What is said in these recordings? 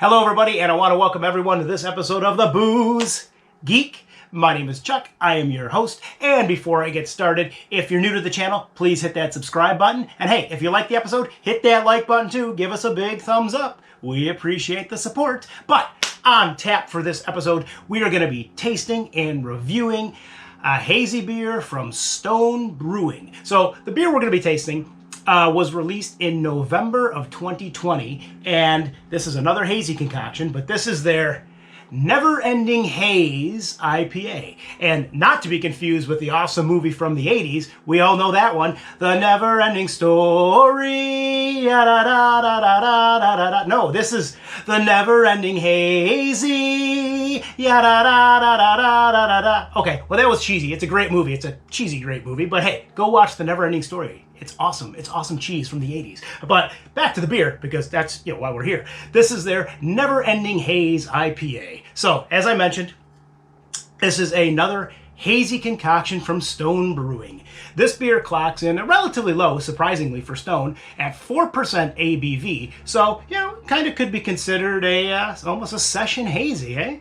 Hello everybody, and I want to welcome everyone to this episode of the Booze Geek. My name is Chuck, I am your host, and before I get started, if you're new to the channel, please hit that subscribe button, and hey, if you like the episode, hit that like button too, give us a big thumbs up. We appreciate the support. But on tap for this episode, we are going to be tasting and reviewing a hazy beer from Stone Brewing. So the beer we're going to be tasting was released in November of 2020, and this is another hazy concoction, but this is their Never Ending Haze IPA. And not to be confused with the awesome movie from the 80s, we all know that one, The Never Ending Story. No, this is The Never Ending Hazy. Okay, well that was cheesy. It's a great movie. It's a cheesy great movie, but hey, go watch The Never Ending Story. It's awesome. It's awesome cheese from the 80s. But back to the beer, because that's why we're here. This is their Never Ending Haze IPA. So, as I mentioned, this is another hazy concoction from Stone Brewing. This beer clocks in relatively low, surprisingly for Stone, at 4% ABV. So, kind of could be considered almost a session hazy, eh?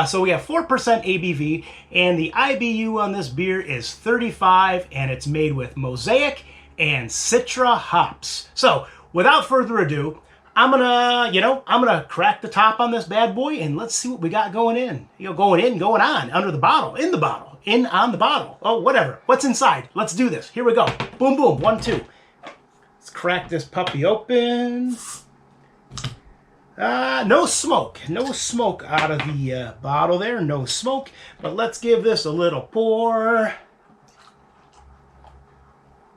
So we have 4% ABV, and the IBU on this beer is 35, and it's made with Mosaic and Citra hops. So, without further ado, I'm gonna crack the top on this bad boy and let's see what we got going in. Going on, under the bottle, in the bottle, on the bottle. Oh, whatever. What's inside? Let's do this. Here we go. Boom, boom. 1, 2. Let's crack this puppy open. No smoke. No smoke out of the bottle there. No smoke. But let's give this a little pour.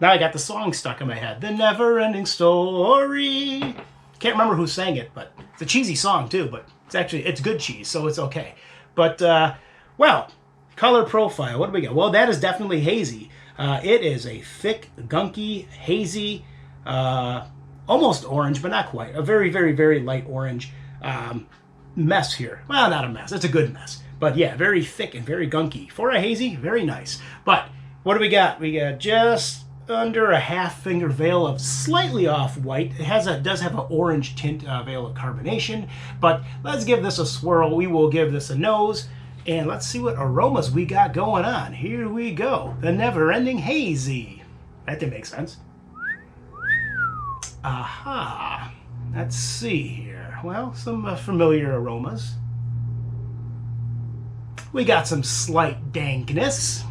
Now I got the song stuck in my head. The Never Ending Story. Can't remember who sang it, but it's a cheesy song too, but it's good cheese, so it's okay. But, well, color profile, what do we got? Well, that is definitely hazy. It is a thick, gunky, hazy, almost orange, but not quite. A very, very, very light orange mess here. Well, not a mess. It's a good mess. But yeah, very thick and very gunky. For a hazy, very nice. But what do we got? We got just under a half finger veil of slightly off white. It does have an orange tint veil of carbonation, but let's give this a swirl. We will give this a nose, and let's see what aromas we got going on. Here we go. The Never Ending Hazy. That didn't make sense. Aha. Let's see here. Well, some familiar aromas. We got some slight dankness.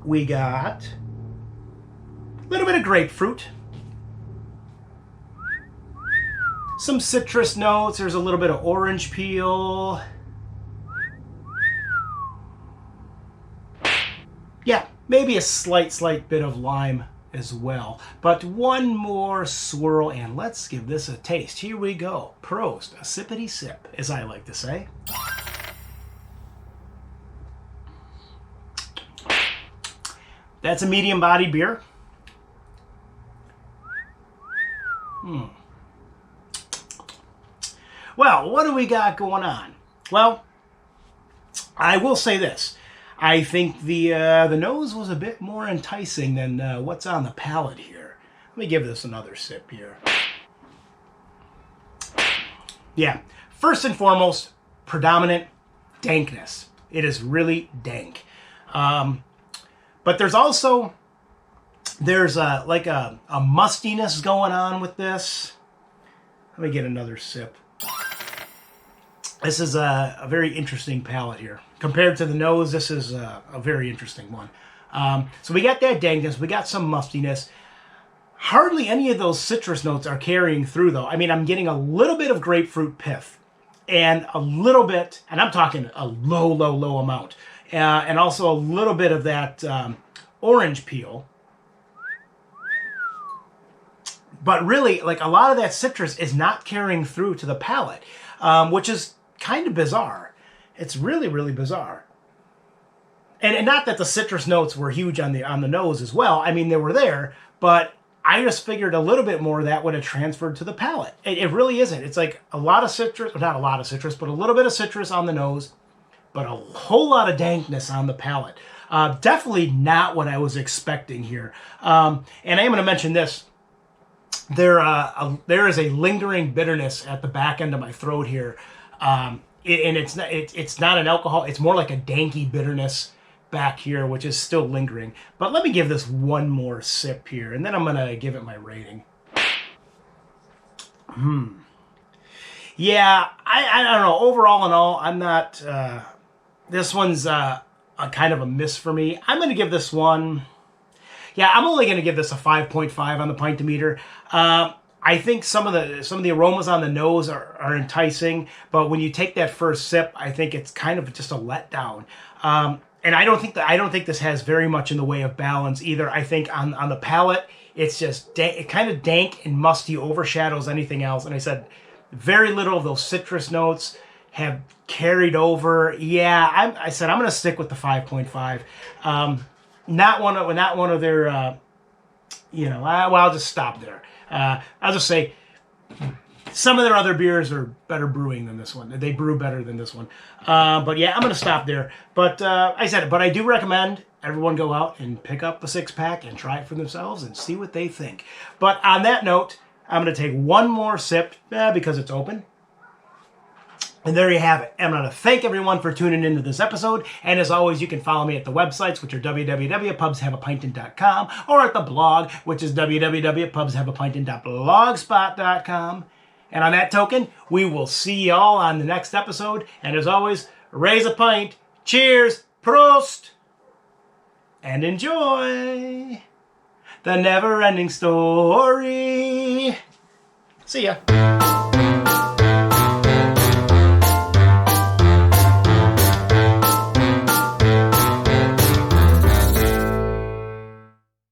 We got a little bit of grapefruit, some citrus notes. There's a little bit of orange peel. Yeah, maybe a slight bit of lime as well. But one more swirl, and let's give this a taste. Here we go. Prost, a sippity sip, as I like to say. That's a medium body beer. Well, what do we got going on? Well, I will say this. I think the nose was a bit more enticing than what's on the palate here. Let me give this another sip here. Yeah, first and foremost, predominant dankness. It is really dank. But there's also... There's like a mustiness going on with this. Let me get another sip. This is a very interesting palate here. Compared to the nose, this is a very interesting one. So we got that dankness, we got some mustiness. Hardly any of those citrus notes are carrying through though. I mean, I'm getting a little bit of grapefruit pith. And a little bit, and I'm talking a low amount. And also a little bit of that orange peel. But really, like a lot of that citrus is not carrying through to the palate, which is kind of bizarre. It's really, really bizarre. And not that the citrus notes were huge on the nose as well. I mean, they were there, but I just figured a little bit more of that would have transferred to the palate. It really isn't. It's like a lot of citrus, well, not a lot of citrus, but a little bit of citrus on the nose, but a whole lot of dankness on the palate. Definitely not what I was expecting here. And I am going to mention this. there is a lingering bitterness at the back end of my throat here, and it's not an alcohol. It's more like a danky bitterness back here, which is still lingering. But let me give this one more sip here, and then I'm gonna give it my rating. Yeah, I don't know. Overall in all, I'm not. This one's a kind of a miss for me. I'm gonna give this one. Yeah, I'm only going to give this a 5.5 on the pint-o-meter. I think some of the aromas on the nose are enticing, but when you take that first sip, I think it's kind of just a letdown. And I don't think this has very much in the way of balance either. I think on the palate, it's just kind of dank and musty, overshadows anything else. And I said very little of those citrus notes have carried over. Yeah, I said I'm going to stick with the 5.5. Not one of their, well, I'll just stop there. I'll just say some of their other beers are better brewing than this one. They brew better than this one. But yeah, I'm going to stop there. But I do recommend everyone go out and pick up the 6-pack and try it for themselves and see what they think. But on that note, I'm going to take one more sip because it's open. And there you have it. I'm going to thank everyone for tuning into this episode. And as always, you can follow me at the websites, which are www.pubshaveapintin.com, or at the blog, which is www.pubshaveapintin.blogspot.com. And on that token, we will see y'all on the next episode. And as always, raise a pint, cheers, prost, and enjoy the never-ending story. See ya.